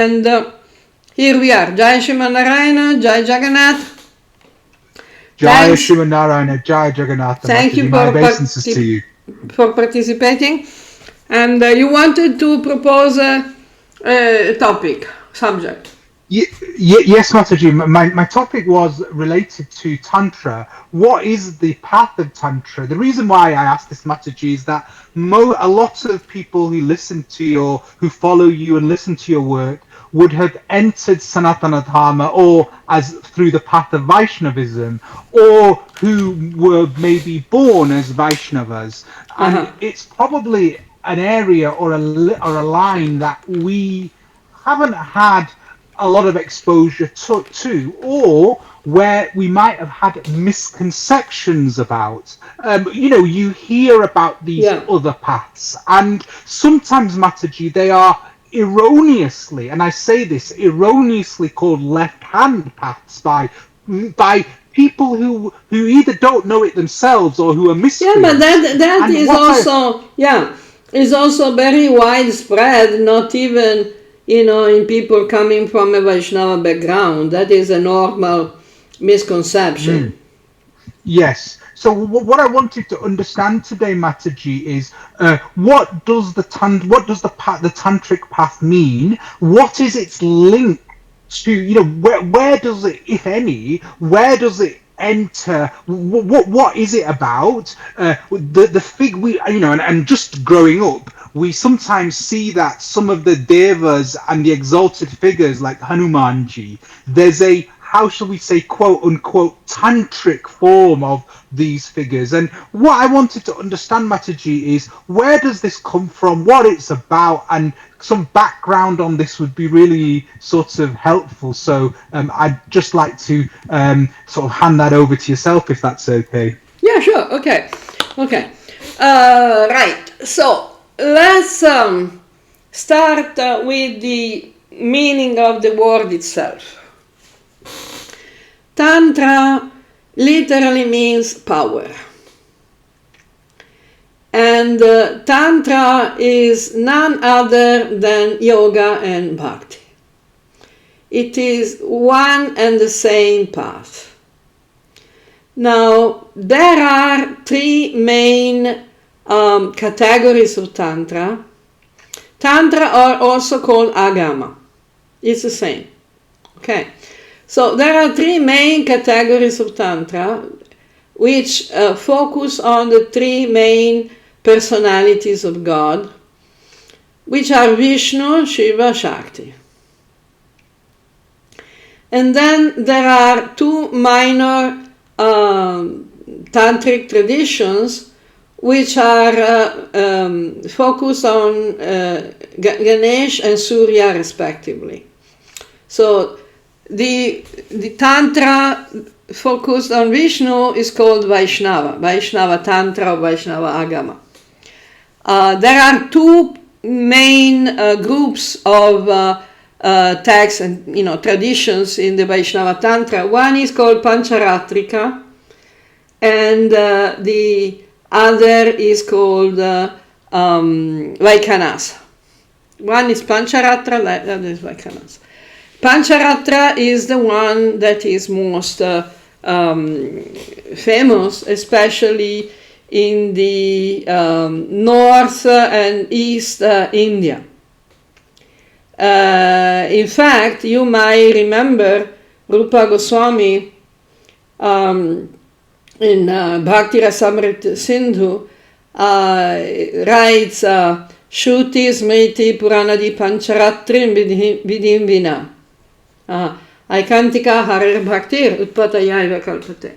And here we are. Jai Shima Narayana, Jai Jagannath. Jai Shima Narayana, Jai Jagannath. Thank you my obeisances to you. For participating. And you wanted to propose a topic, subject. Yes, Mataji. My topic was related to Tantra. What is the path of Tantra? The reason why I asked this, Mataji, is that a lot of people who listen to who follow you and listen to your work would have entered Sanatana Dharma or as through the path of Vaishnavism, or who were maybe born as Vaishnavas. And it's probably an area or a line that we haven't had a lot of exposure to, or where we might have had misconceptions about. You hear about these other paths, and sometimes, Mataji, they are erroneously, and I say this, erroneously called left-hand paths by people who either don't know it themselves or who are misfits. Yeah, but that is also very widespread, not even in people coming from a Vaishnava background. That is a normal misconception. Yes. So what I wanted to understand today, Mataji, is what does the tantric path mean? What is its link to, where does it, if any, where does it enter? What is it about? And just growing up, we sometimes see that some of the devas and the exalted figures like Hanumanji, there's a, how shall we say, quote unquote, tantric form of these figures. And what I wanted to understand, Mataji, is where does this come from, what it's about, and some background on this would be really sort of helpful. So I'd just like to sort of hand that over to yourself, if that's okay. Yeah, sure. Okay. Right. So let's start with the meaning of the word itself. Tantra literally means power. And Tantra is none other than yoga and bhakti. It is one and the same path. Now, there are three main categories of Tantra. Tantra are also called agama. It's the same. Okay. So there are three main categories of Tantra which focus on the three main personalities of God, which are Vishnu, Shiva, Shakti. And then there are two minor tantric traditions which are focused on Ganesh and Surya respectively. So the Tantra focused on Vishnu is called Vaishnava Tantra or Vaishnava Agama. There are two main groups of texts and traditions in the Vaishnava Tantra. One is called Pancharatrika, and the other is called Vaikanasa. One is Pancharatra, the other is Vaikanasa. Pancharatra is the one that is most famous, especially in the north and east India. In fact, you might remember Rupa Goswami in Bhakti Rasamrita Sindhu writes Shruti Smriti Puranadi Pancharatrim Vidhim Vina Aikantika Harer Bhaktir Utpatayaiva Kalpate,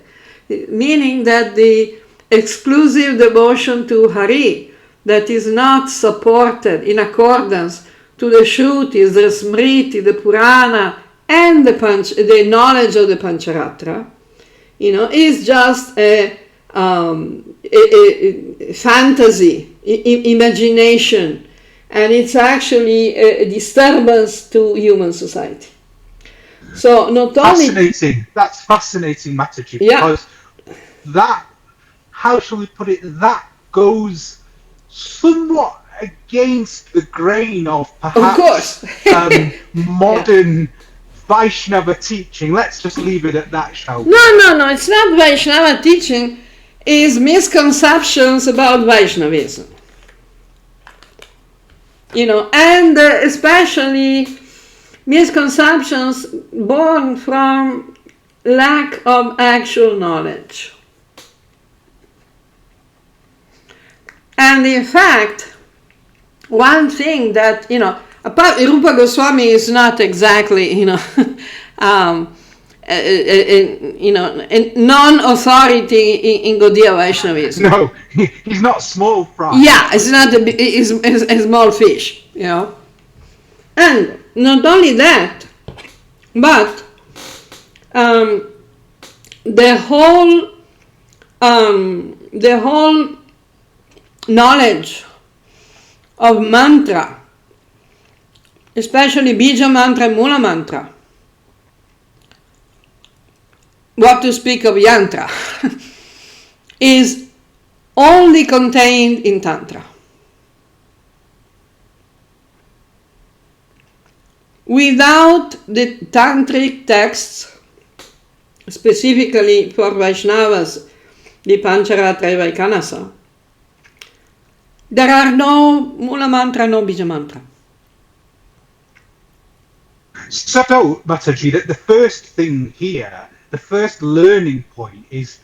meaning that the exclusive devotion to Hari that is not supported in accordance to the Shrutis, the Smriti, the Purana, and the knowledge of the Pancharatra, is just a fantasy, imagination, and it's actually a disturbance to human society. So not only that's fascinating, Mataji, because that, how shall we put it, that goes somewhat against the grain of course. perhaps modern Vaishnava teaching. Let's just leave it at that, shall we? No, it's not Vaishnava teaching, it's misconceptions about Vaishnavism. And especially misconceptions born from lack of actual knowledge. And in fact, one thing that, Rupa Goswami is not exactly, a non-authority in Gaudiya Vaishnavism. No, he's not small fry. Yeah, it's not he's a small fish, And not only that, but the whole knowledge of mantra, especially bija mantra and mula mantra, what to speak of yantra, is only contained in Tantra. Without the tantric texts, specifically for Vaishnavas, the pancha, vaikanasa, there are no mula mantra, no bija mantra. So, Mataji, that the first thing here, the first learning point is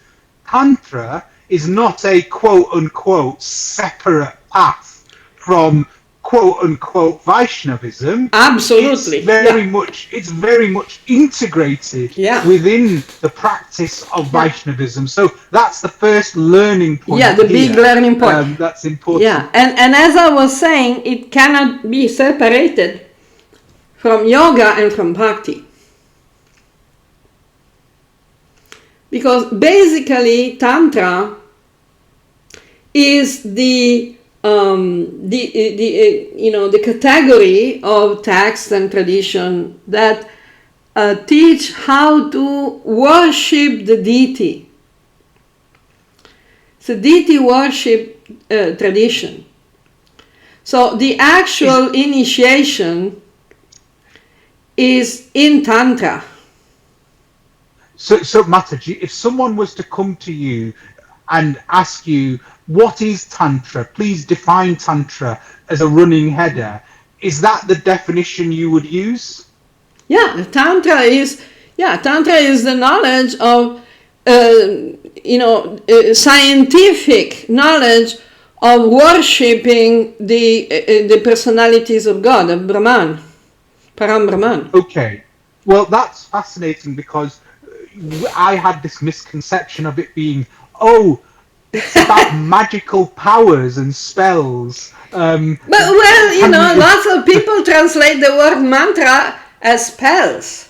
Tantra is not a quote-unquote separate path from quote-unquote Vaishnavism. Absolutely. It's very much integrated within the practice of Vaishnavism. So that's the first learning point. Yeah, the big learning point. That's important. Yeah, and as I was saying, it cannot be separated from yoga and from bhakti. Because basically Tantra is the category of texts and tradition that teach how to worship the deity. It's a deity worship tradition. So the actual initiation is in Tantra. So Mataji, if someone was to come to you and ask you, what is Tantra? Please define Tantra as a running header. Is that the definition you would use? Yeah, Tantra is the knowledge of, scientific knowledge of worshipping the personalities of God, of Brahman, Param Brahman. Okay, well that's fascinating because I had this misconception of it being, it's about magical powers and spells. Lots of people translate the word mantra as spells.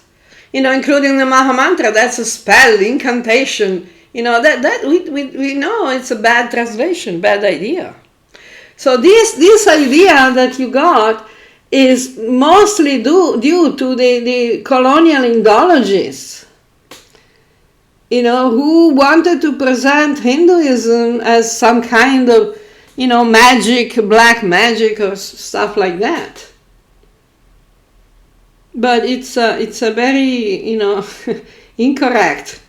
Including the Maha Mantra, that's a spell, incantation. We know it's a bad translation, bad idea. So this idea that you got is mostly due to the colonial Indologists, who wanted to present Hinduism as some kind of, magic, black magic or stuff like that. But it's a very, incorrect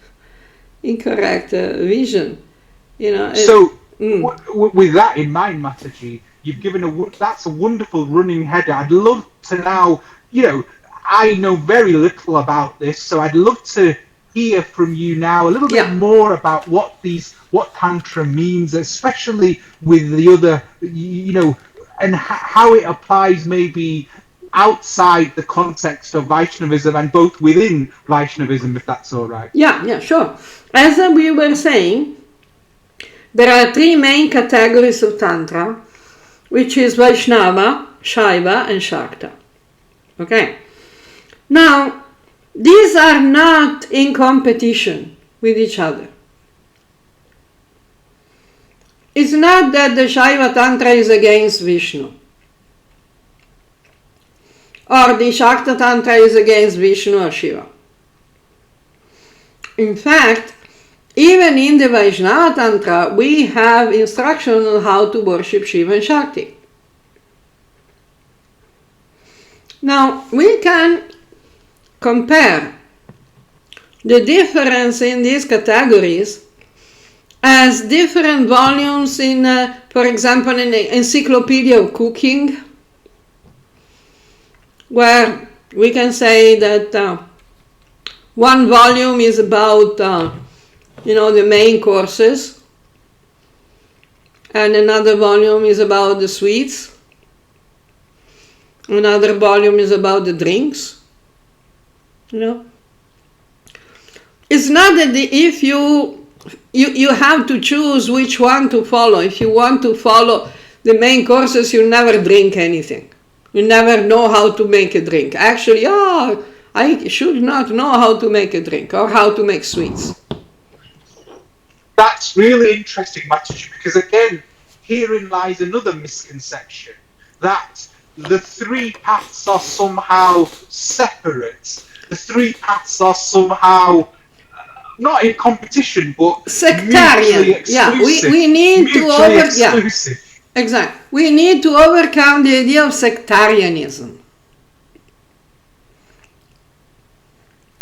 vision. So with that in mind, Mataji, you've given that's a wonderful running header. I'd love to now, I know very little about this, so I'd love to hear from you now a little bit more about what Tantra means, especially with the other, and how it applies maybe outside the context of Vaishnavism and both within Vaishnavism, if that's all right. Yeah, sure. As we were saying, there are three main categories of Tantra, which is Vaishnava, Shiva, and Shakta. Okay. Now, these are not in competition with each other. It's not that the Shiva Tantra is against Vishnu, or the Shakta Tantra is against Vishnu or Shiva. In fact, even in the Vaishnava Tantra, we have instruction on how to worship Shiva and Shakti. Now, we can compare the difference in these categories as different volumes in, for example, in the Encyclopedia of Cooking, where we can say that one volume is about, the main courses, and another volume is about the sweets, another volume is about the drinks, It's not that if you have to choose which one to follow. If you want to follow the main courses, you never drink anything. You never know how to make a drink. Actually, I should not know how to make a drink or how to make sweets. That's really interesting, Mataji, because again, herein lies another misconception, that the three paths are somehow separate. The three paths are somehow not in competition, but sectarian. Exclusive. We need to exclusive. Exactly. We need to overcome the idea of sectarianism.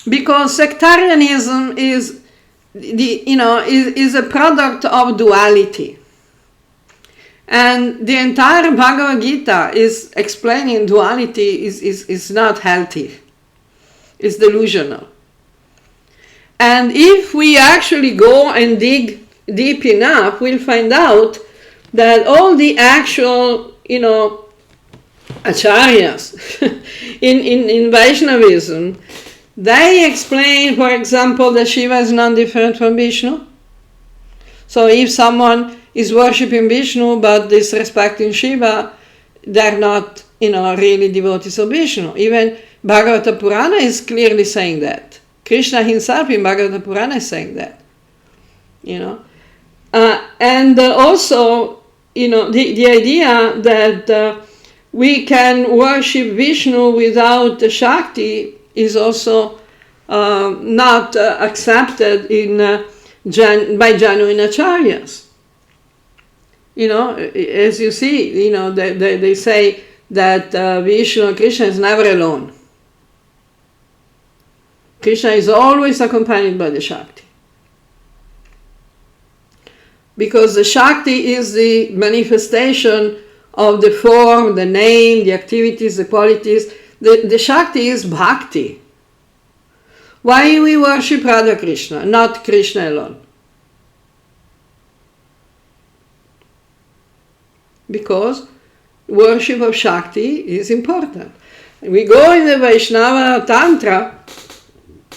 Because sectarianism is is a product of duality. And the entire Bhagavad Gita is explaining duality is not healthy. It's delusional. And if we actually go and dig deep enough, we'll find out that all the actual, acharyas in Vaishnavism, they explain, for example, that Shiva is non-different from Vishnu. So if someone is worshipping Vishnu but disrespecting Shiva, they're not, really devotees of Vishnu. Even Bhagavata Purana is clearly saying that. Krishna himself in Bhagavata Purana is saying that. And also, the idea that we can worship Vishnu without the Shakti is also not accepted by genuine acharyas. As you see, they say that Vishnu and Krishna is never alone. Krishna is always accompanied by the Shakti. Because the Shakti is the manifestation of the form, the name, the activities, the qualities. The Shakti is bhakti. Why we worship Radha Krishna, not Krishna alone? Because worship of Shakti is important. We go in the Vaishnava Tantra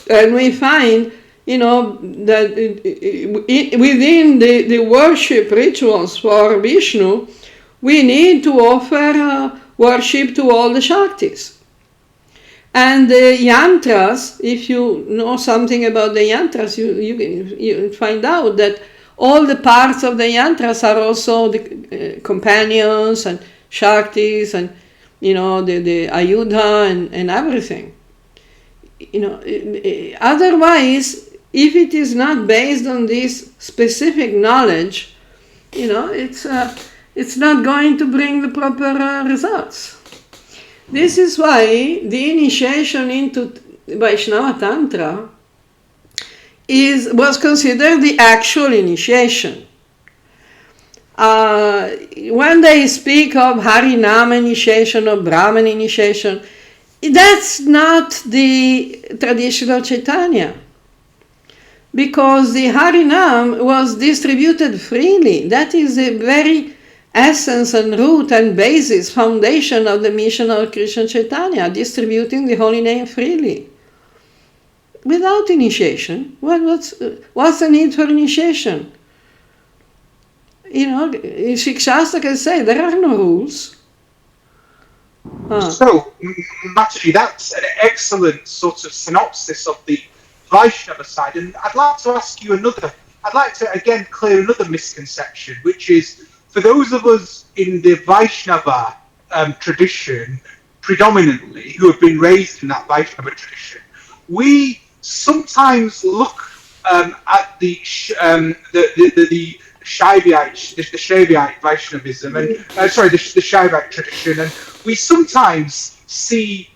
and we find, that within the worship rituals for Vishnu, we need to offer worship to all the Shaktis. And the yantras, if you know something about the yantras, you find out that all the parts of the yantras are also the companions and Shaktis and, the ayudha and everything. Otherwise, if it is not based on this specific knowledge, it's not going to bring the proper results. This is why the initiation into Vaishnava Tantra was considered the actual initiation. When they speak of Harinam initiation or Brahman initiation, that's not the traditional Chaitanya. Because the Harinam was distributed freely. That is the very essence and root and basis, foundation of the mission of Krishna Chaitanya, distributing the holy name freely. Without initiation. What's the need for initiation? Shikshastra can say there are no rules. So, Mataji, that's an excellent sort of synopsis of the Vaishnava side, and I'd like to ask you I'd like to again clear another misconception, which is, for those of us in the Vaishnava tradition, predominantly, who have been raised in that Vaishnava tradition, we sometimes look at the Shaivite Vaishnavism, and the Shaivite tradition, and we sometimes see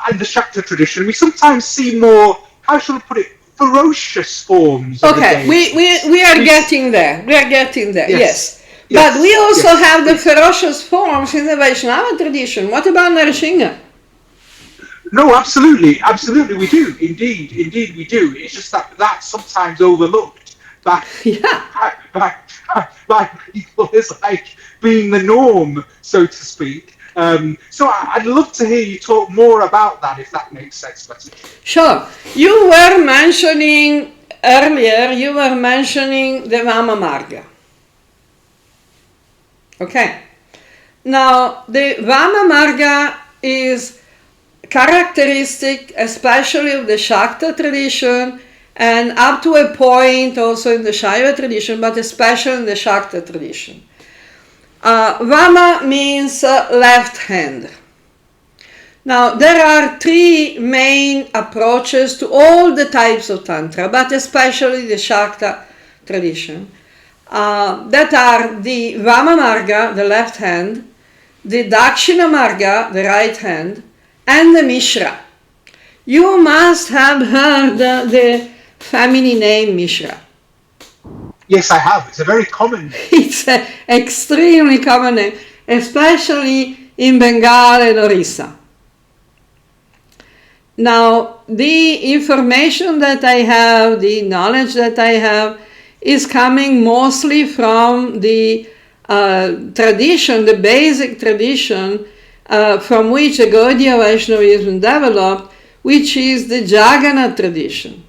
and the Shakta tradition, we sometimes see more, how shall I put it, ferocious forms of the Okay, deities. we are getting there. We are getting there, yes. But we also have the ferocious forms in the Vaishnava tradition. What about Narasingha? No, absolutely, absolutely, we do. Indeed, we do. It's just that that's sometimes overlooked by people as like being the norm, so to speak. So I'd love to hear you talk more about that, if that makes sense. Sure. You were mentioning earlier, the vama marga. Okay. Now, the vama marga is characteristic, especially of the Shakta tradition, and up to a point also in the Shaiva tradition, but especially in the Shakta tradition. Vama means left hand. Now, there are three main approaches to all the types of Tantra, but especially the Shakta tradition, that are the vama marga, the left hand, the dakshina marga, the right hand, and the mishra. You must have heard the family name mishra. Yes, I have. It's a very common name. It's an extremely common name, especially in Bengal and Orissa. Now, the information that I have, the knowledge that I have, is coming mostly from the tradition, the basic tradition from which the Gaudiya Vaishnavism developed, which is the Jagannath tradition.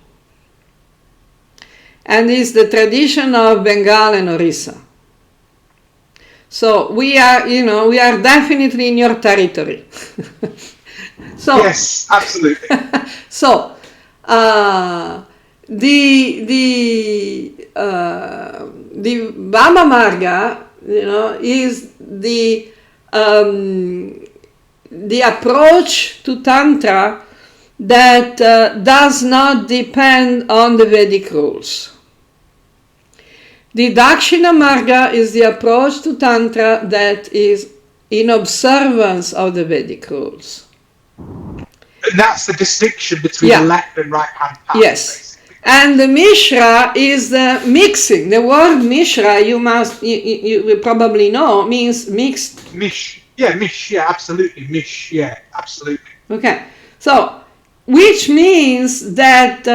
And is the tradition of Bengal and Orissa. So we are definitely in your territory. So, yes, absolutely. So, the vama marga, is the approach to Tantra that does not depend on the Vedic rules. The dakshina marga is the approach to Tantra that is in observance of the Vedic rules. And that's the distinction between the left and right hand path. Yes. Basically. And the mishra is the mixing. The word mishra, you probably know, means mixed. Mish, absolutely. Absolutely. Okay. So, which means that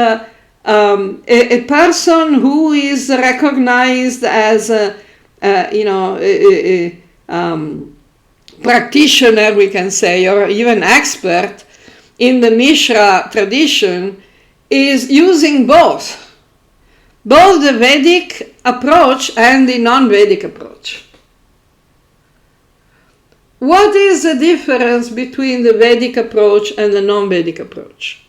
a person who is recognized as a practitioner, we can say, or even expert in the mishra tradition, is using both the Vedic approach and the non-Vedic approach. What is the difference between the Vedic approach and the non-Vedic approach?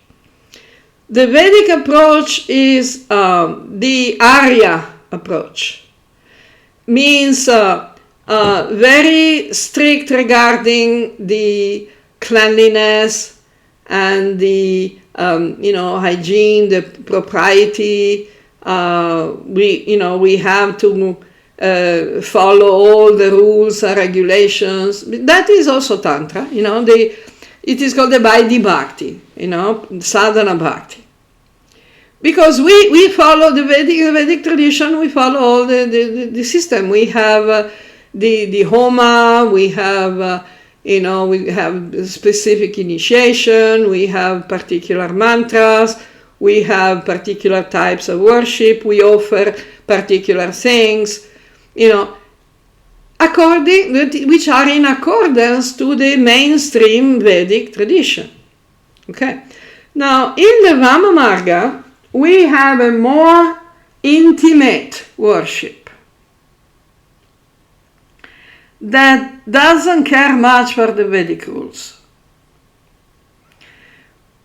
The Vedic approach is the Arya approach. Means very strict regarding the cleanliness and the hygiene, the propriety. We have to follow all the rules and regulations. That is also Tantra. It is called the Vaidhi Bhakti. Sadhana Bhakti. Because we follow the Vedic tradition. We follow all the system. We have the homa. We have we have specific initiation, we have particular mantras, we have particular types of worship, we offer particular things, which are in accordance to the mainstream Vedic tradition. Okay. Now, in the vama marga, we have a more intimate worship that doesn't care much for the Vedic rules,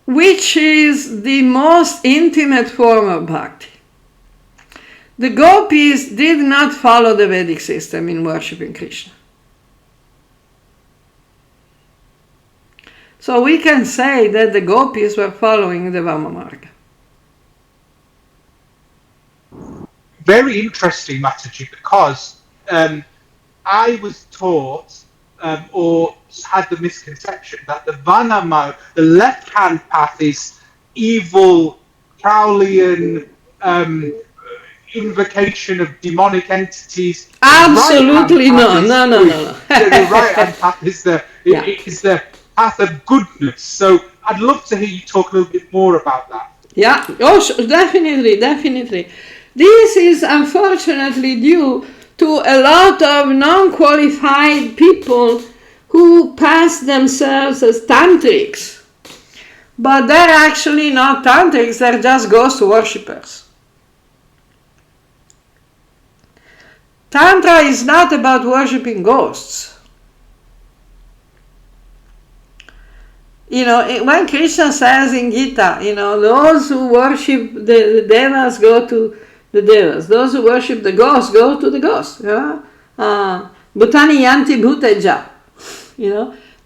which is the most intimate form of bhakti. The gopis did not follow the Vedic system in worshipping Krishna. So we can say that the gopis were following the vama marga. Very interesting, Mataji, because I was taught or had the misconception that the vama, the left-hand path, is evil, Crowleyan invocation of demonic entities. Absolutely no. The right-hand path is the path of goodness. So I'd love to hear you talk a little bit more about that. Yeah, oh, definitely. This is unfortunately due to a lot of non-qualified people who pass themselves as tantrics. But they're actually not tantrics, they're just ghost worshippers. Tantra is not about worshipping ghosts. When Krishna says in Gita, those who worship the devas go to the devas. Those who worship the ghosts go to the ghosts. Bhutani yanti bhuteja.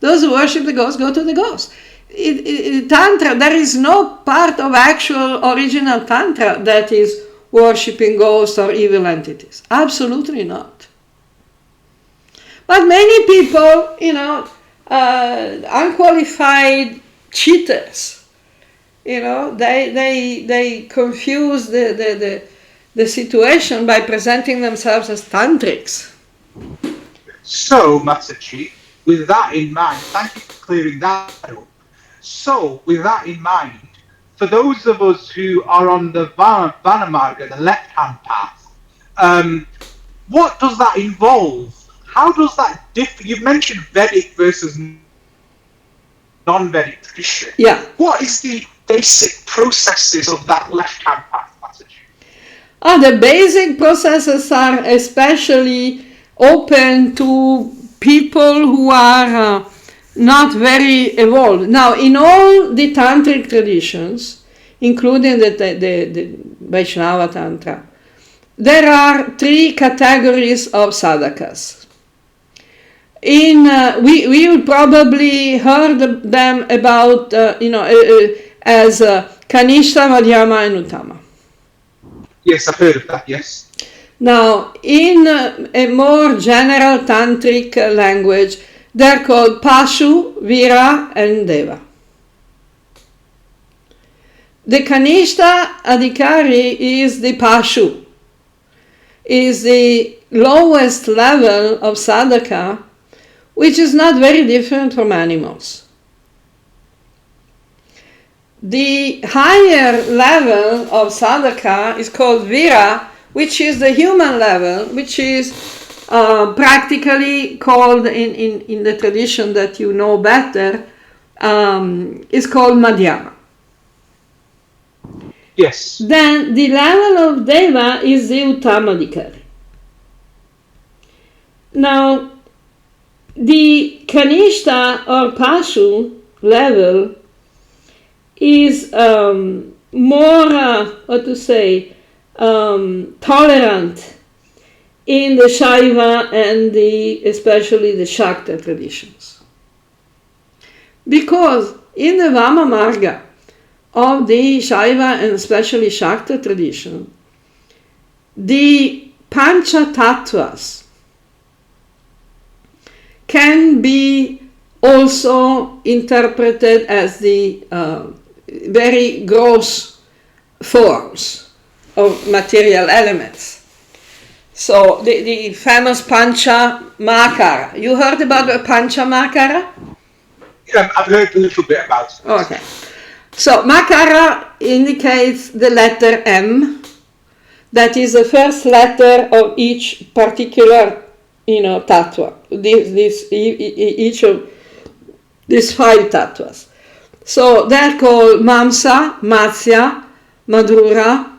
Those who worship the ghosts go to the ghosts. Tantra, there is no part of actual original Tantra that is worshipping ghosts or evil entities. Absolutely not. But many people, unqualified cheaters, they confuse the situation by presenting themselves as tantrics. So, Mataji, with that in mind, thank you for clearing that up. So, with that in mind, for those of us who are on the vama marga, the left-hand path, what does that involve? How does that differ? You've mentioned Vedic versus non-Vedic tradition. Yeah. What is the basic processes of that left-hand path, Mataji? The basic processes are especially open to people who are not very evolved. Now, in all the tantric traditions, including the Vaishnava Tantra, there are 3 categories of sadhakas. We will probably heard them about, as Kanishta, Madhyama, and Uttama. Yes, I've heard of that, yes. Now, in a more general tantric language, they're called pasu, vira, and deva. The Kanishta Adhikari is the pasu, is the lowest level of sadhaka, which is not very different from animals. The higher level of sadhaka is called vira, which is the human level, which is practically called in the tradition that you know better, is called madhyama. Yes. Then the level of deva is the uttamadhikari. Now, the kanishta or pasu level is more, tolerant in the Shiva and especially the Shakta traditions. Because in the vama marga of the Shiva and especially Shakta tradition, the pancha tattvas can be also interpreted as the very gross forms of material elements. So the famous pancha makara. You heard about the pancha makara? Yeah, I've heard a little bit about it. Okay. So makara indicates the letter M. That is the first letter of each particular, tattva. Each of these 5 tattvas. So they're called Mamsa, Matsya, Madhura,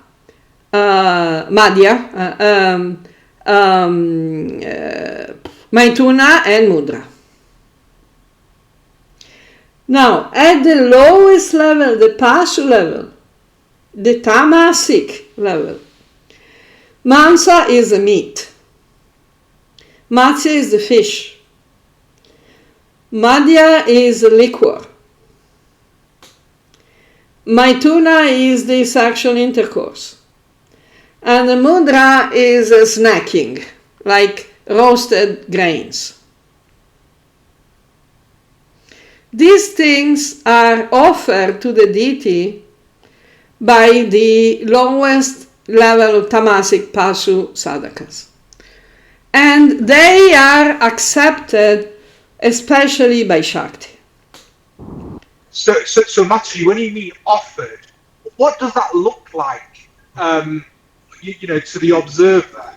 Madhya, Maithuna, and Mudra. Now, at the lowest level, the pasu level, the tamasic level, Mamsa is the meat, Matsya is the fish, Madhya is the liquor, Maithuna is the sexual intercourse, and the Mudra is snacking, like roasted grains. these things are offered to the deity by the lowest level of tamasic pasu sadhakas. And they are accepted especially by Shakti. So Mataji, when you mean offered, what does that look like, to the observer?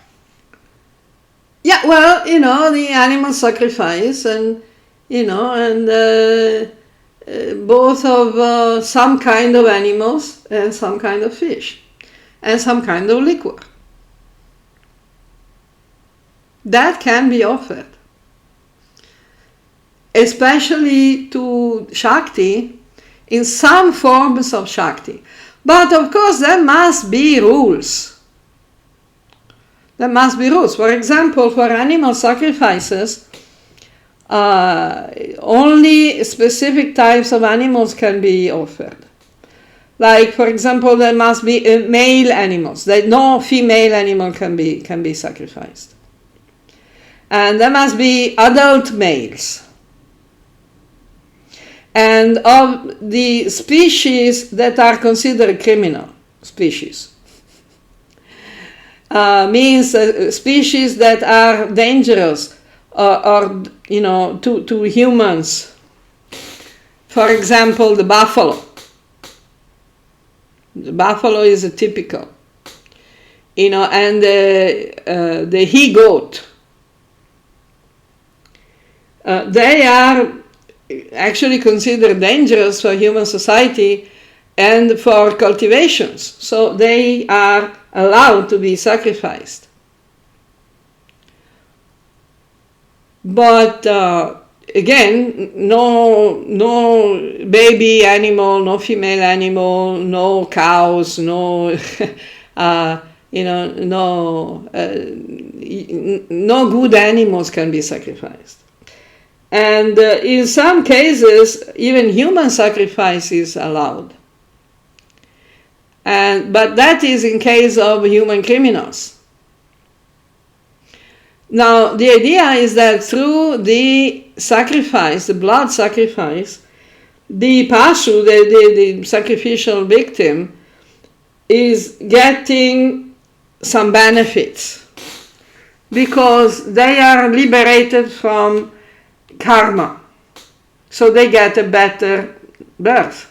Yeah, well, the animal sacrifice and, both of some kind of animals and some kind of fish and some kind of liquor. That can be offered, especially to Shakti, in some forms of Shakti. But of course, there must be rules. There must be rules. For example, for animal sacrifices, only specific types of animals can be offered. Like, for example, there must be male animals. No female animal can be sacrificed. And there must be adult males. And of the species that are considered criminal species. Means species that are dangerous or to humans. For example, the buffalo. The buffalo is a typical. And the he-goat. They are actually considered dangerous for human society and for cultivations. So they are allowed to be sacrificed. But again, no baby animal, no female animal, no cows, no no good animals can be sacrificed. And in some cases, even human sacrifice is allowed. But that is in case of human criminals. Now, the idea is that through the sacrifice, the blood sacrifice, the pasu, the sacrificial victim, is getting some benefits because they are liberated from karma. So they get a better birth.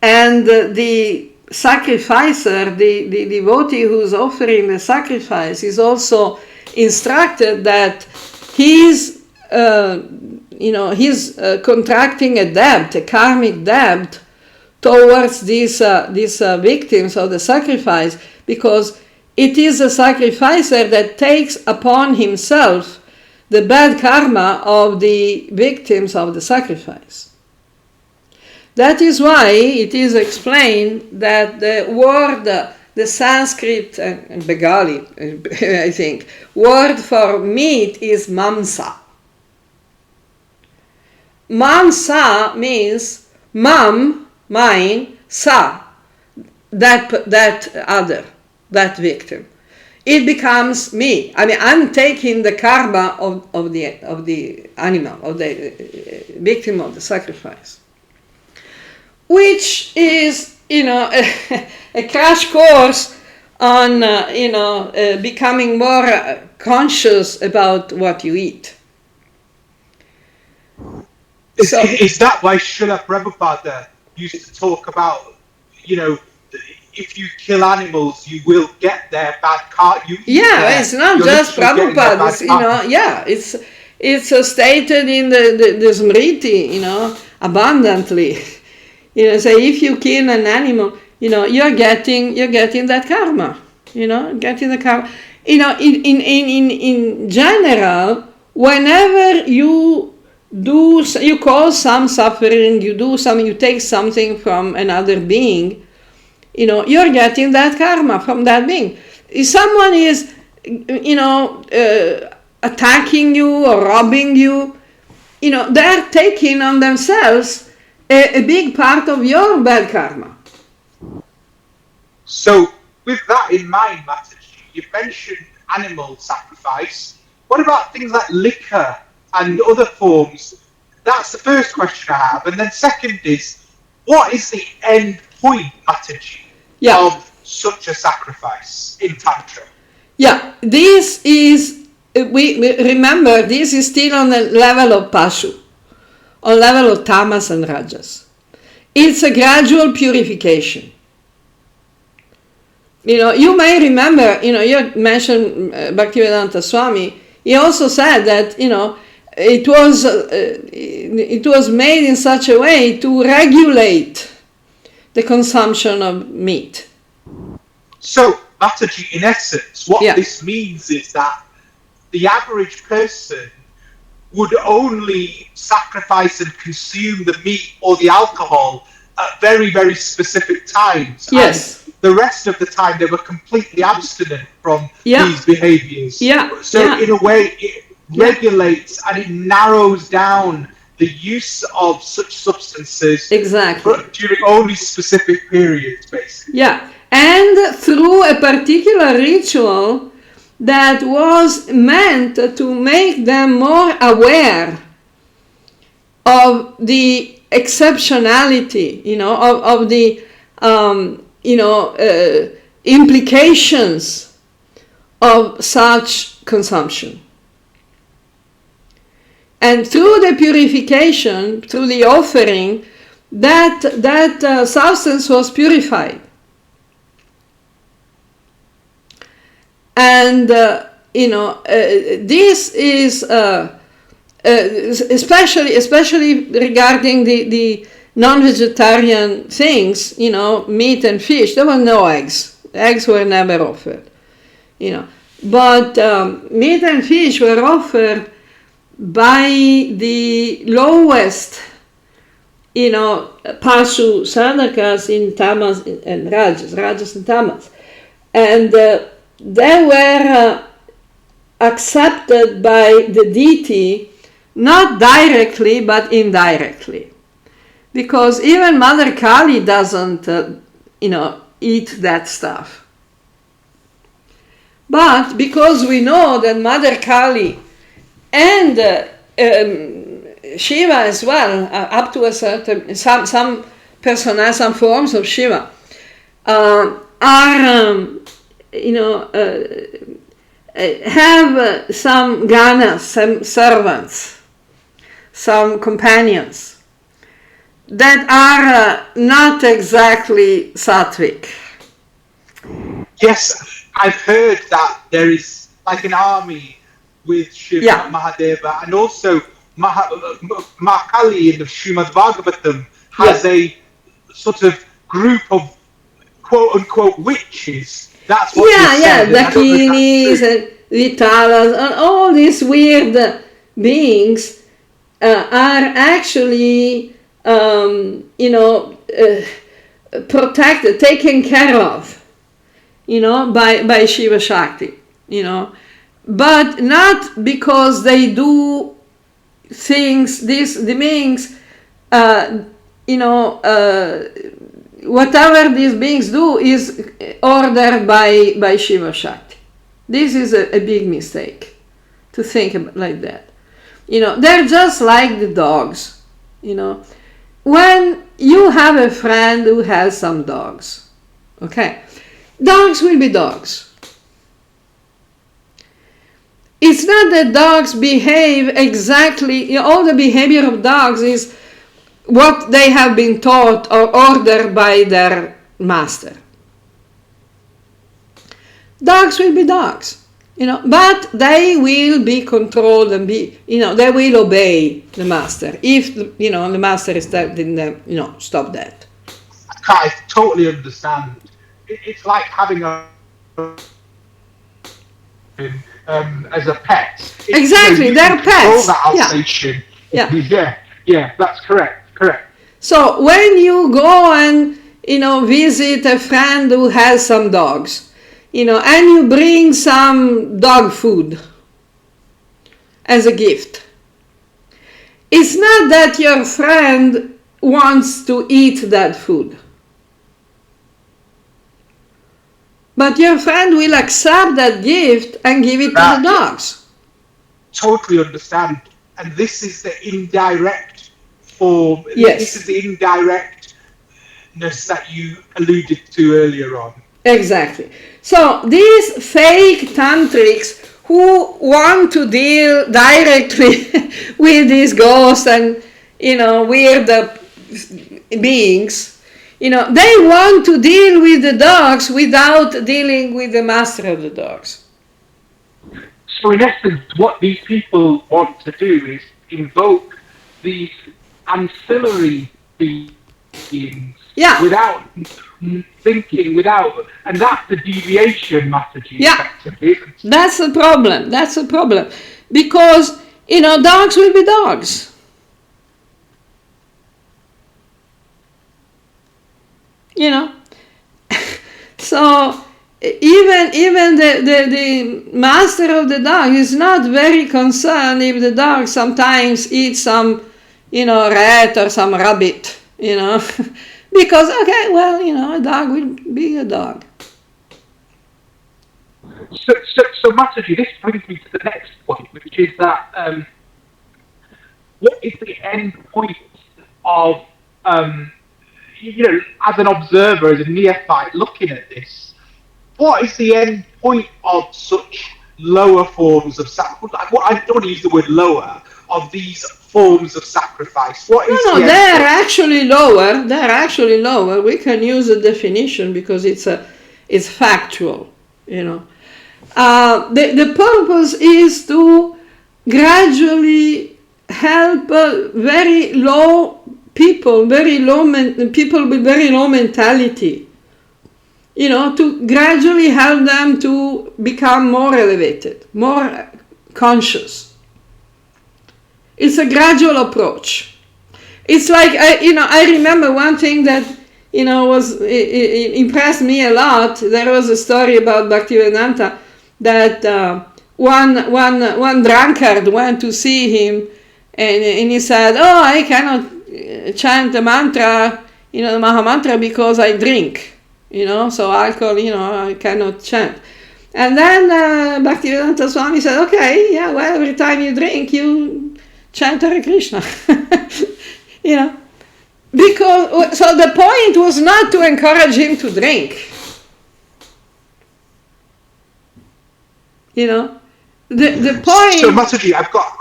And the sacrificer, the devotee who's offering the sacrifice, is also instructed that he's contracting a debt, a karmic debt, towards these victims of the sacrifice, because it is a sacrificer that takes upon himself the bad karma of the victims of the sacrifice. That is why it is explained that the word, the Sanskrit and Bengali, I think, word for meat is mamsa. Mamsa means mam, mine, sa, that that victim. It becomes me. I mean, I'm taking the karma of the animal, of the victim of the sacrifice, which is, a crash course on, becoming more conscious about what you eat. Is that why Srila Prabhupada used to talk about, if you kill animals, you will get their bad karma? It's not just Prabhupada. It's stated in the Smriti, abundantly. Say if you kill an animal, you're getting that karma. Getting the karma. In general, whenever you cause some suffering, you take something from another being, you're getting that karma from that being. If someone is, attacking you or robbing you, they're taking on themselves a big part of your bad karma. So, with that in mind, Mataji, you mentioned animal sacrifice. What about things like liquor and other forms? That's the first question I have. And then second is, what is the end point, Mataji, of such a sacrifice in Tantra? Yeah, this is, we remember, this is still on the level of pasu, on level of tamas and rajas. It's a gradual purification. You may remember, you mentioned Bhaktivedanta Swami. He also said that, it was made in such a way to regulate the consumption of meat. So, Mataji, in essence, what this means is that the average person would only sacrifice and consume the meat or the alcohol at very, very specific times. Yes. And the rest of the time they were completely abstinent from these behaviors. So in a way it regulates and it narrows down the use of such substances during only specific periods, basically. Yeah, and through a particular ritual that was meant to make them more aware of the exceptionality, of the implications of such consumption. And through the purification, through the offering, that substance was purified. And this is especially regarding the non-vegetarian things, meat and fish. There were no eggs. Eggs were never offered, But meat and fish were offered by the lowest, pasu sadhakas in tamas and rajas and tamas. And they were accepted by the deity, not directly but indirectly. Because even Mother Kali doesn't, eat that stuff. But because we know that Mother Kali and Shiva as well, up to a certain, some forms of Shiva, are, have some ganas, some servants, some companions that are not exactly sattvic. Yes, I've heard that there is like an army with Shiva and Mahadeva, and also Mahakali in the Srimad Bhagavatam has a sort of group of quote-unquote witches. That's what Dakinis and Vitalas and all these weird beings are actually protected, taken care of, by Shiva Shakti, but not because they do things, the beings, whatever these beings do is ordered by Shiva Shakti. This is a big mistake to think like that. They're just like the dogs, When you have a friend who has some dogs, dogs will be dogs. It's not that dogs behave exactly, all the behavior of dogs is what they have been taught or ordered by their master. Dogs will be dogs, but they will be controlled and they will obey the master if, the master is telling them, stop that. I totally understand. It's like having a as a pet. Exactly, they're pets. Yeah, that's correct. So when you go and, visit a friend who has some dogs, and you bring some dog food as a gift, it's not that your friend wants to eat that food. But your friend will accept that gift and give it to the dogs. Totally understand. And this is the indirect form. Yes. This is the indirectness that you alluded to earlier on. Exactly. So these fake tantrics who want to deal directly with these ghosts and weird beings, they want to deal with the dogs without dealing with the master of the dogs. So in essence, what these people want to do is invoke these ancillary beings without thinking, and that's the deviation, Mataji, effectively. That's the problem. That's the problem. Because, dogs will be dogs. So even the master of the dog is not very concerned if the dog sometimes eats some, rat or some rabbit, because, okay, well, a dog will be a dog. So Mataji, this brings me to the next point, which is that what is the end point of, as an observer, as a neophyte looking at this, what is the end point of such lower forms of sacrifice? I don't want to use the word lower, of these forms of sacrifice. What is No, they're actually lower. They're actually lower. We can use a definition because it's factual, The purpose is to gradually help very low people, people with very low mentality, to gradually help them to become more elevated, more conscious. It's a gradual approach. It's like, I remember one thing that, impressed me a lot. There was a story about Bhaktivedanta that one drunkard went to see him and he said, oh, I cannot chant the mantra, the Maha Mantra because I drink, so alcohol, I cannot chant. And then Bhaktivedanta Swami said, okay, yeah, well, every time you drink, you chant Hare Krishna. Because, so the point was not to encourage him to drink. The point. So Mataji, I've got.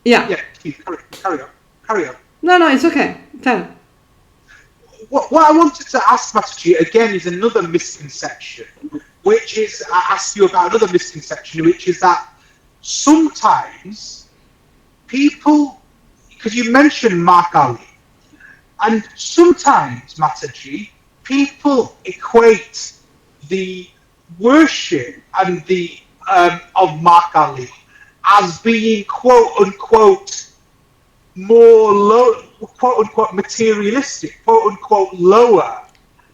Yeah. Please, carry on. No, it's okay. Tell. What I wanted to ask Mataji again is another misconception, which is, I asked you about another misconception, which is that sometimes people, because you mentioned Margali, and sometimes, Mataji, people equate the worship and the of Margali as being quote unquote more low, quote unquote materialistic, quote unquote lower.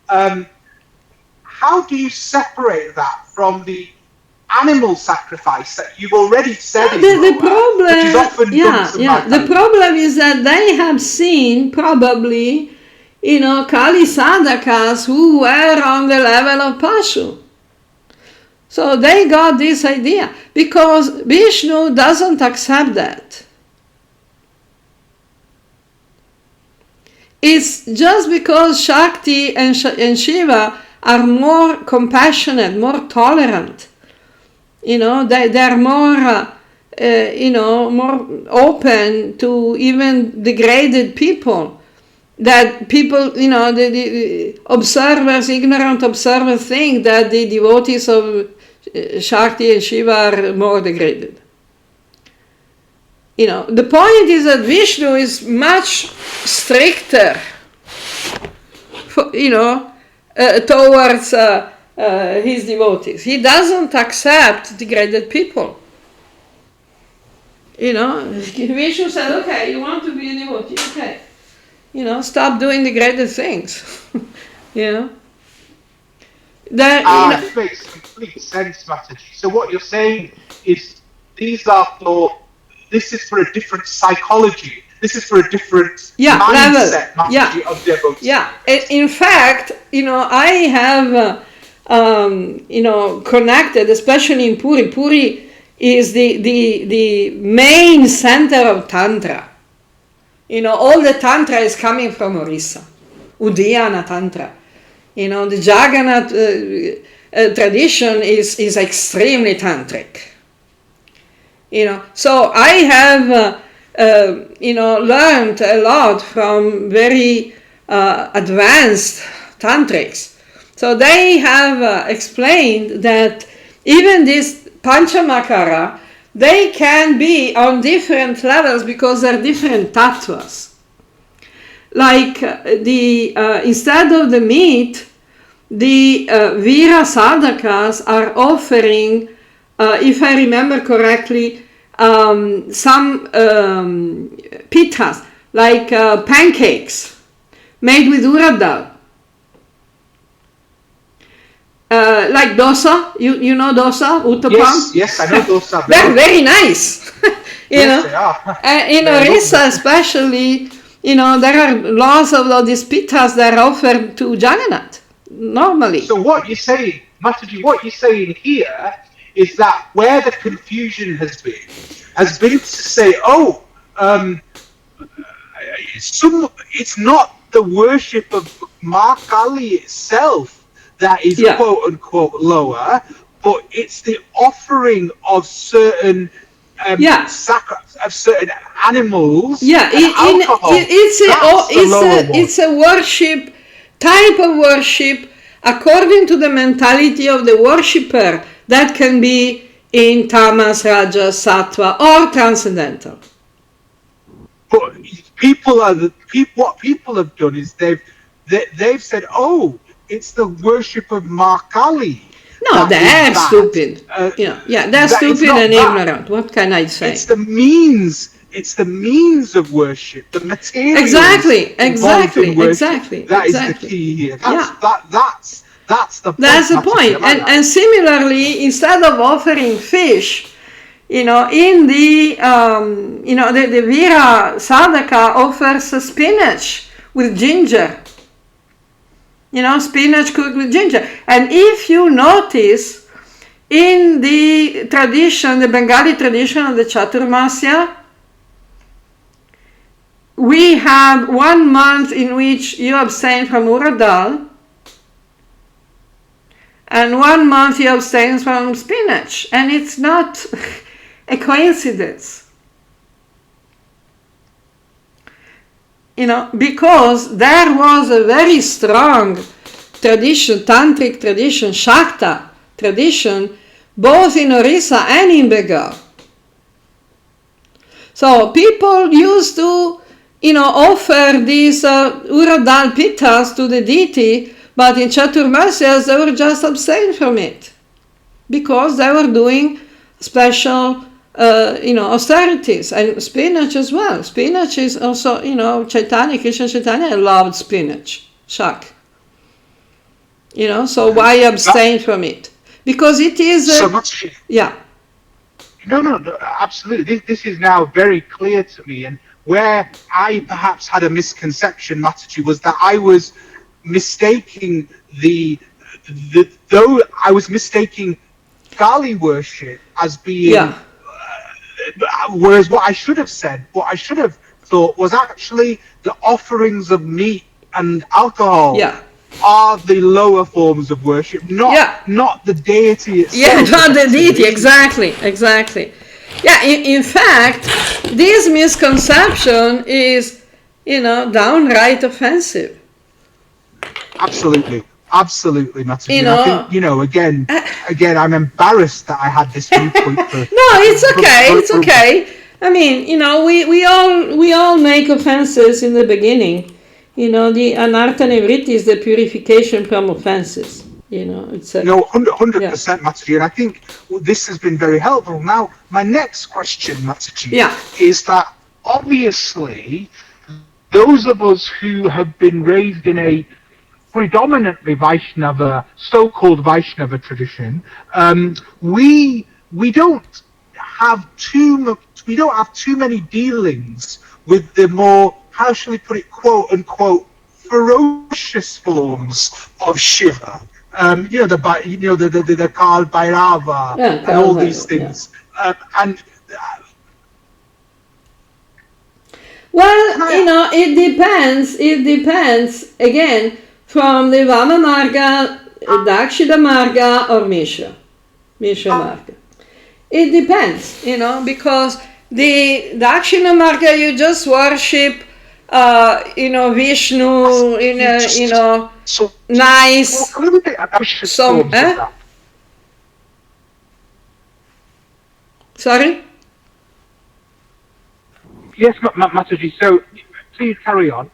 How do you separate that from the animal sacrifice that you've already said is lower, the problem, which is often done the problem is that they have seen probably, Kali sadhakas who were on the level of pasu. So they got this idea because Vishnu doesn't accept that. It's just because Shakti and Shiva are more compassionate, more tolerant. They're more, more open to even degraded people. That people, the observers, ignorant observers think that the devotees of Shakti and Shiva are more degraded. The point is that Vishnu is much stricter, towards his devotees. He doesn't accept degraded people. Vishnu said, okay, you want to be a devotee, okay. Stop doing degraded things. It makes complete sense, Mataji. So what you're saying is this is for a different psychology. This is for a different mindset, Mataji, of devotees. Yeah. In fact, I have, connected, especially in Puri. Puri is the main center of Tantra. All the Tantra is coming from Orissa. Uddiyana Tantra. The Jagannath tradition is extremely tantric. So I have, learned a lot from very advanced tantrics. So they have explained that even this pancha makara, they can be on different levels because they're different tattvas. Like instead of the meat, the vira sadhakas are offering, if I remember correctly, some pithas, like pancakes made with urad dal. Like dosa, you know dosa, uttapam? Yes, I know dosa. They're very nice. Yes, they are. In Orissa especially, there are lots of these pithas that are offered to Jagannath normally. So what you say, Mataji, what you're saying here is that where the confusion has been to say, it's not the worship of Ma Kali itself that is quote unquote lower, but it's the offering of certain of certain animals and alcohol. It's a worship, type of worship according to the mentality of the worshipper that can be in tamas, rajas, sattva, or transcendental. But what people have done is they've said, it's the worship of Ma Kali. No, they're stupid. They're stupid and ignorant. What can I say? It's the means of worship, the material. Exactly. That is the key here. That's the point. And similarly, instead of offering fish, the vira sadhaka offers spinach with ginger. Spinach cooked with ginger. And if you notice, in the tradition, the Bengali tradition of the Chaturmasya, we have 1 month in which you abstain from urad dal, and 1 month you abstain from spinach. And it's not a coincidence. Because there was a very strong tradition, tantric tradition, Shakta tradition, both in Orissa and in Bengal. So people used to, offer these urad dal pithas to the deity, but in Chaturmasyas they were just abstained from it because they were doing special austerities, and spinach as well. Spinach is also, Chaitanya, Krishna Chaitanya loved spinach, shak. So why abstain from it? Because it is so much. Yeah. No, absolutely. This is now very clear to me, and where I perhaps had a misconception, Mataji, was that I was mistaking I was mistaking Kali worship as being. Whereas what I should have thought was actually the offerings of meat and alcohol are the lower forms of worship, not the deity itself. Yeah, not the deity, exactly. Yeah, in fact, this misconception is, downright offensive. Absolutely, Mataji. I think, again, I'm embarrassed that I had this viewpoint. No, it's okay. I mean, we all make offenses in the beginning. The anartha nivritti is the purification from offenses. It's 100%, Mataji, and I think this has been very helpful. Now, my next question, Mataji, is that obviously those of us who have been raised in a predominantly Vaishnava, so-called Vaishnava tradition, we don't have too many dealings with the more, how shall we put it, quote unquote, ferocious forms of Shiva. The Kal Bhairava and all these things. Well, it depends. It depends, again, from the vama marga, dakshina marga, or mishra marga. It depends, because the dakshina marga, you just worship, Vishnu in a, nice. Sorry? Yes, Mataji, so please carry on.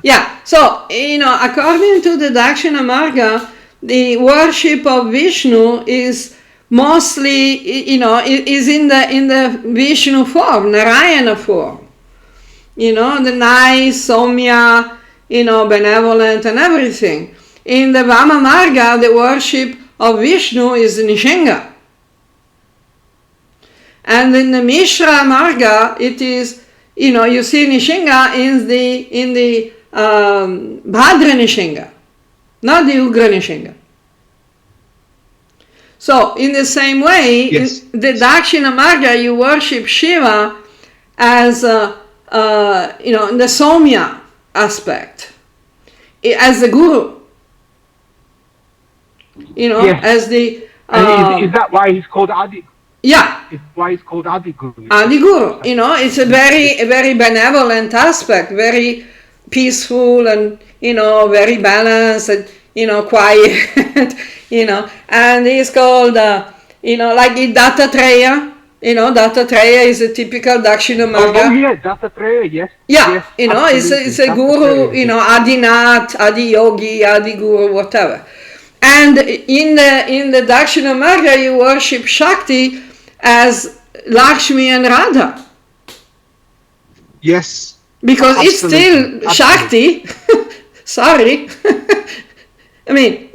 Yeah, so, according to the Dakshina Marga, the worship of Vishnu is mostly, is in the Vishnu form, Narayana form. The nice, Soumya, benevolent and everything. In the Vama Marga, the worship of Vishnu is Nishinga. And in the Mishra Marga, it is, you see Nishinga in the bhadra Nishinga, not the ugra Nishinga. So, in the same way, yes. In the Dakshina Marga, you worship Shiva as, in the Soumya aspect, as the guru. Yes. As the... is that why he's called Adi? Yeah. It's why it's called Adi Guru. Adi Guru, it's a very benevolent aspect, very peaceful and, very balanced and, quiet, and he's called, like the Dattatreya, Dattatreya is a typical Dakshina Marga. Oh yeah, Dattatreya, yes. Yeah, yes, it's a guru, Adinath, Adi Yogi, Adi Guru, whatever. And in the Dakshina Marga, you worship Shakti as Lakshmi and Radha. Yes. Because it's still Shakti. Sorry. I mean,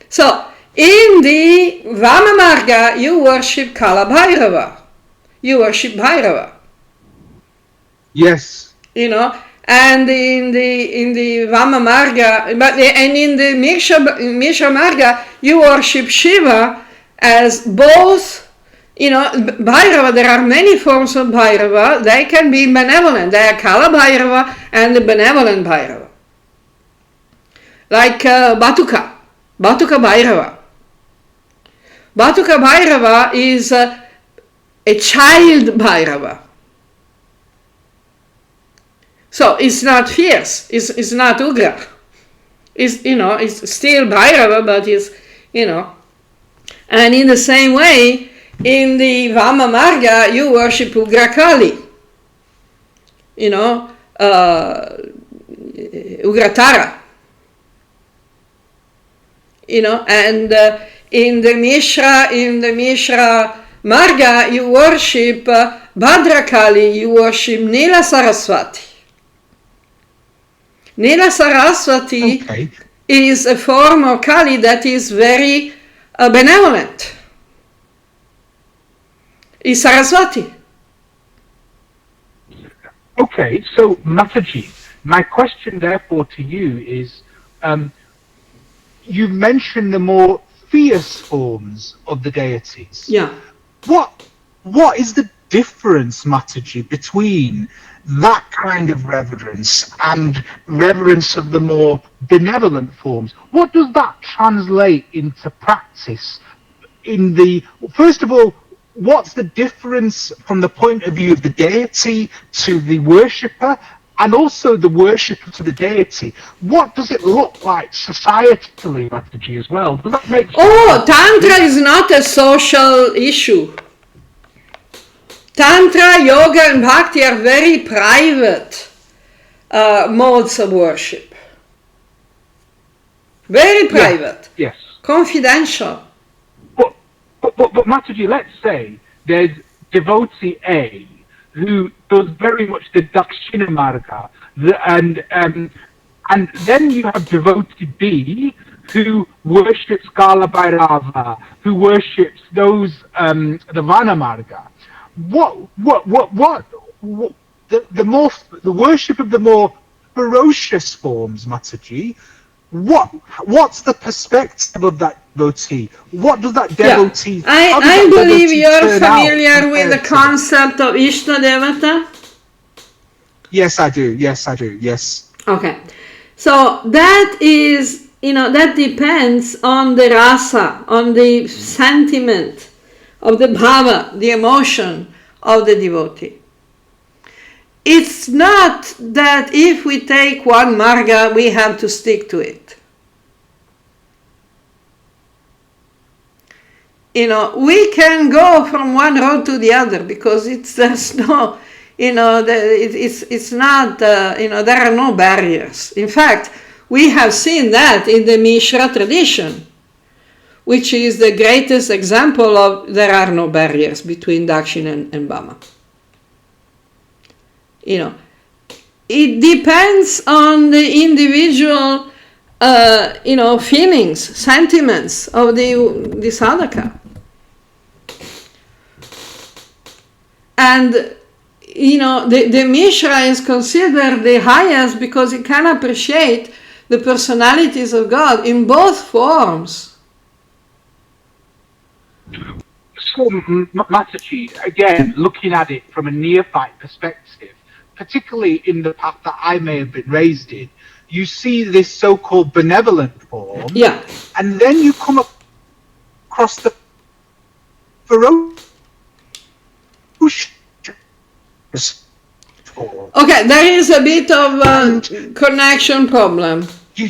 So, in the Vama Marga, you worship Kala Bhairava. You worship Bhairava. Yes. And in the Vama Marga, and in the Mishra Marga, you worship Shiva as both, Bhairava. There are many forms of Bhairava. They can be benevolent. They are Kala Bhairava and the benevolent Bhairava. Like Batuka Bhairava. Batuka Bhairava is a child Bhairava. So it's not fierce, it's not ugra. It's still Bhairava, but it's, And in the same way, in the Vama Marga, you worship Ugra Kali. Ugratara. And in the Mishra Marga, you worship Bhadra Kali, you worship Nila Saraswati. Nila Saraswati is a form of Kali that is very benevolent. Is Saraswati. Okay, so Mataji, my question therefore to you is, you mentioned the more fierce forms of the deities. Yeah. What is the difference, Mataji, between that kind of reverence and reverence of the more benevolent forms? What does that translate into practice? First of all, what's the difference from the point of view of the deity to the worshipper, and also the worshipper to the deity? What does it look like societally, Mataji, as well? Does that make sense? Oh, Tantra is not a social issue. Tantra, yoga and bhakti are very private modes of worship. Very private. Yes. Confidential. But Mataji, let's say there's devotee A who does very much the dakshina marga, and then you have devotee B who worships Kala Bhairava, who worships those the vana marga. The worship of the more ferocious forms, Mataji, what's the perspective of that devotee? What does that devotee? Yeah. I believe you're familiar with the concept of Ishta Devata. Yes, I do. Yes, I do. Yes. Okay. So that is, that depends on the rasa, on the sentiment of the bhava, the emotion of the devotee. It's not that if we take one marga, we have to stick to it. We can go from one road to the other because there's no, it's not, there are no barriers. In fact, we have seen that in the Mishra tradition, which is the greatest example of there are no barriers between dakshina and vama. It depends on the individual, feelings, sentiments of the sadhaka. And, the mishra is considered the highest because it can appreciate the personalities of God in both forms. So, Mataji, again, looking at it from a neophyte perspective, particularly in the path that I may have been raised in, you see this so-called benevolent form, Yeah. and then you come across the ferocious form. Okay, there is a bit of connection problem. You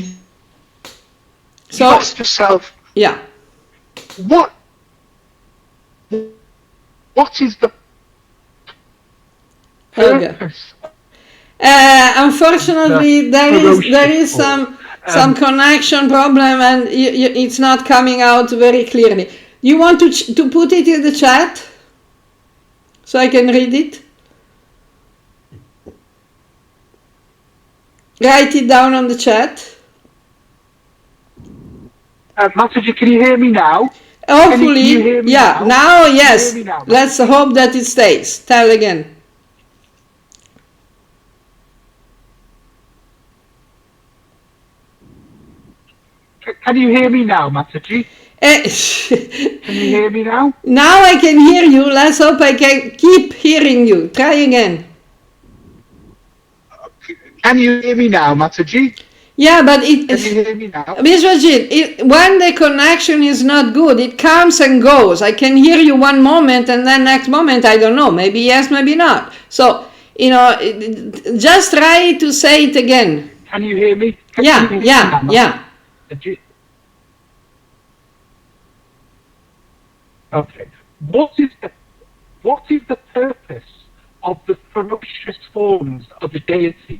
ask yourself, yeah, what is the purpose? Unfortunately, there is some connection problem, and it's not coming out very clearly. You want to put it in the chat so I can read it? Write it down on the chat. Mataji, can you hear me now? Hopefully, can you hear me now yes. Now, let's hope that it stays. Tell again. Can you hear me now, Mataji? Can you hear me now? Now I can hear you. Let's hope I can keep hearing you. Try again. Can you hear me now, Mataji? Yeah, but Can you hear me now? Vishwajit, when the connection is not good, it comes and goes. I can hear you one moment and then next moment, I don't know. Maybe yes, maybe not. So, just try to say it again. Can you hear me? Yeah. Okay. What is the purpose of the ferocious forms of the deities,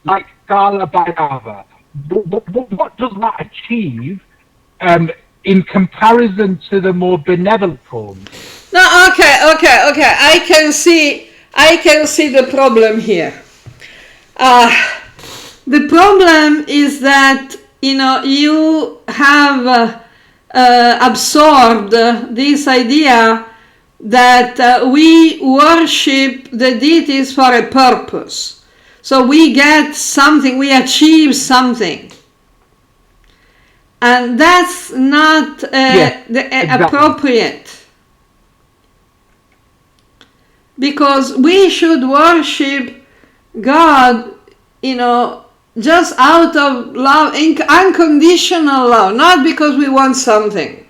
like Kala Bhairava? What does that achieve in comparison to the more benevolent forms? No, okay. I can see the problem here. The problem is that you have absorbed this idea that we worship the deities for a purpose. So we get something, we achieve something. And that's not exactly. Appropriate. Because we should worship God, just out of love, unconditional love, not because we want something.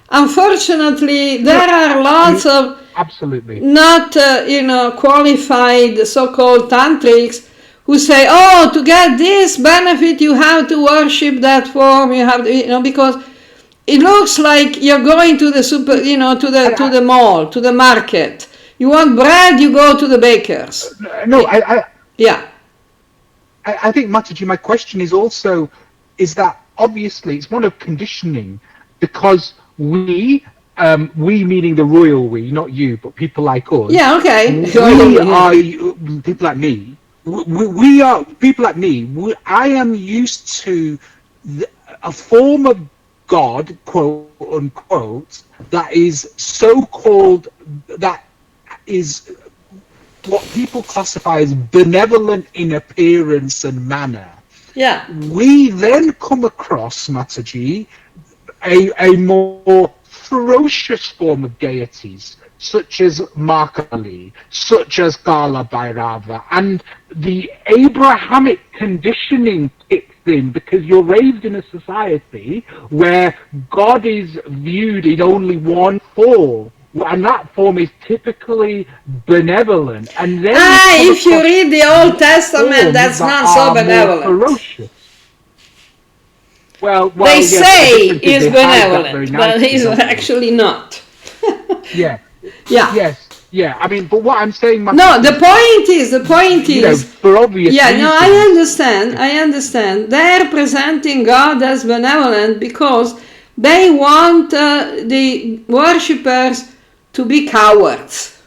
Unfortunately, there are lots of absolutely not qualified so-called tantrics who say, oh, to get this benefit you have to worship that form, you have to, because it looks like you're going to the to the mall, to the market. You want bread, you go to the baker's. No, I think, Mataji, my question is also, is that obviously it's one of conditioning, because we meaning the royal we, not you, but people like us. Yeah, okay. We are people like me. We are people like me. I am used to a form of God, quote unquote, that is so-called, that is what people classify as benevolent in appearance and manner. Yeah. We then come across, Mataji, a more ferocious form of deities such as Makali, such as Kala Bhairava, and the Abrahamic conditioning kicks in because you're raised in a society where God is viewed in only one form, and that form is typically benevolent. And then if you read the Old Testament, that's not so benevolent. Ferocious. Well, they yes, say he's benevolent, but he's actually not. Yeah. Yeah. Yes. Yeah. I mean, but what I'm saying. No, the point is. For obvious reasons. No, I understand. They're presenting God as benevolent because they want the worshippers to be cowards,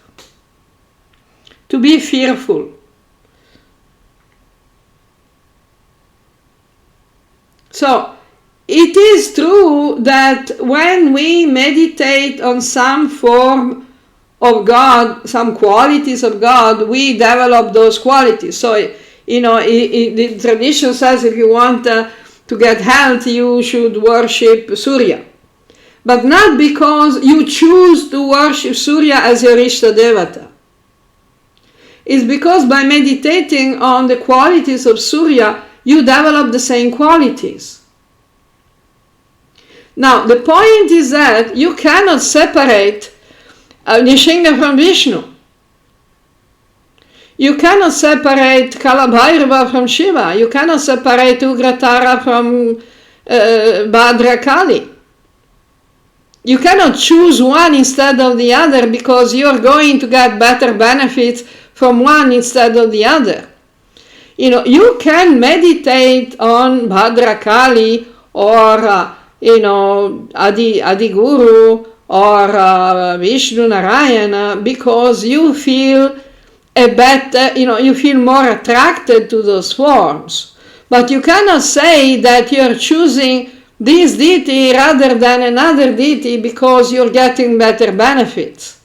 to be fearful. So, it is true that when we meditate on some form of God, some qualities of God, we develop those qualities. So, the tradition says if you want to get health, you should worship Surya. But not because you choose to worship Surya as your Ishta Devata. It's because by meditating on the qualities of Surya, you develop the same qualities. Now, the point is that you cannot separate Nishinga from Vishnu. You cannot separate Kalabhairava from Shiva. You cannot separate Ugratara from Bhadra Kali. You cannot choose one instead of the other because you're going to get better benefits from one instead of the other. You can meditate on Bhadra Kali or Adi Guru or Vishnu Narayana because you feel you feel more attracted to those forms. But you cannot say that you're choosing this deity rather than another deity because you're getting better benefits.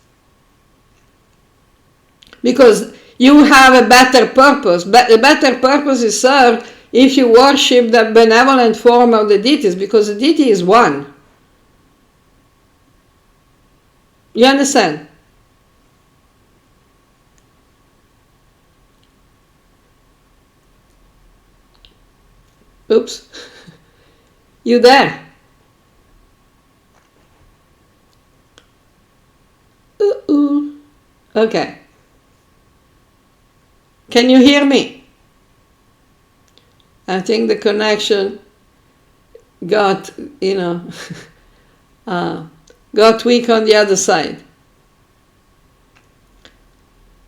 Because you have a better purpose. But the better purpose is served if you worship the benevolent form of the deities, because the deity is one. You understand? Oops. You there? Okay. Can you hear me? I think the connection got, got weak on the other side.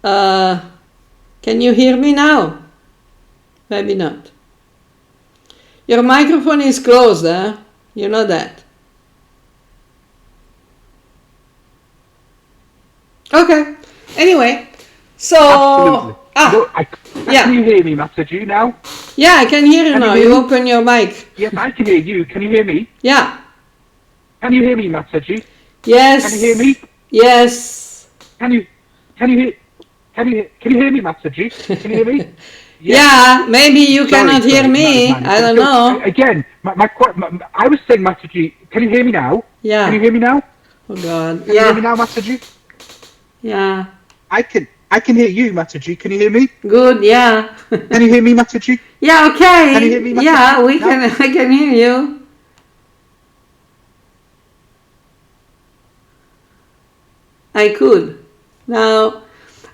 Can you hear me now? Maybe not. Your microphone is closed, huh? You know that. Okay. Anyway, so... Absolutely. Can you hear me, Mataji, now? Yeah, I can hear you now. You open your mic. Yes, I can hear you. Can you hear me? Yeah. Can you hear me, Mataji? Yes. Can you hear me? Yes. Can you hear me, Mataji? Can you hear me? Yes. Yeah, maybe you cannot hear me. I don't know. Again, I was saying, Mataji, can you hear me now? Yeah. Can you hear me now? Oh God. Can you hear me now, Mataji? Yeah. I can hear you, Mataji. Can you hear me? Good, yeah. Can you hear me, Mataji? Yeah, okay. Can you hear me, Mataji? Yeah, I can hear you. I could. Now,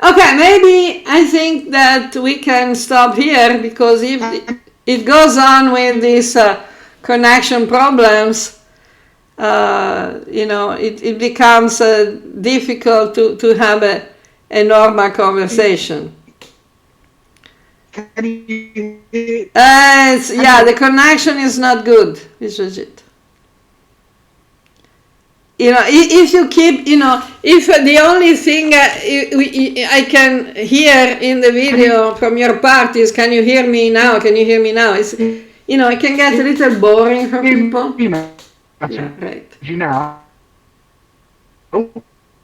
okay, maybe I think that we can stop here because if it goes on with these connection problems, it becomes difficult to have a normal conversation. Can you hear? The connection is not good, Vishwajit. If you keep, if the only thing I can hear in the video from your part is, can you hear me now? Can you hear me now? It's, it can get a little boring for people. Yeah, right. You know.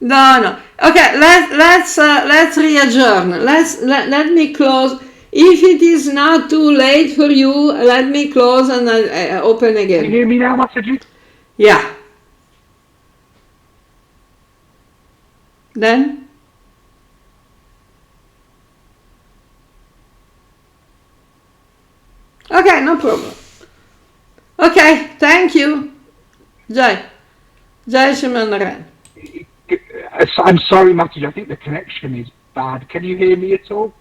No. Okay, let's re-adjourn. Let me close. If it is not too late for you, let me close and I open again. Can you hear me now, Masterji? Yeah. Then? Okay, no problem. Okay, thank you. Jai. Jai Shimanaren. I'm sorry, Mataji, I think the connection is bad. Can you hear me at all?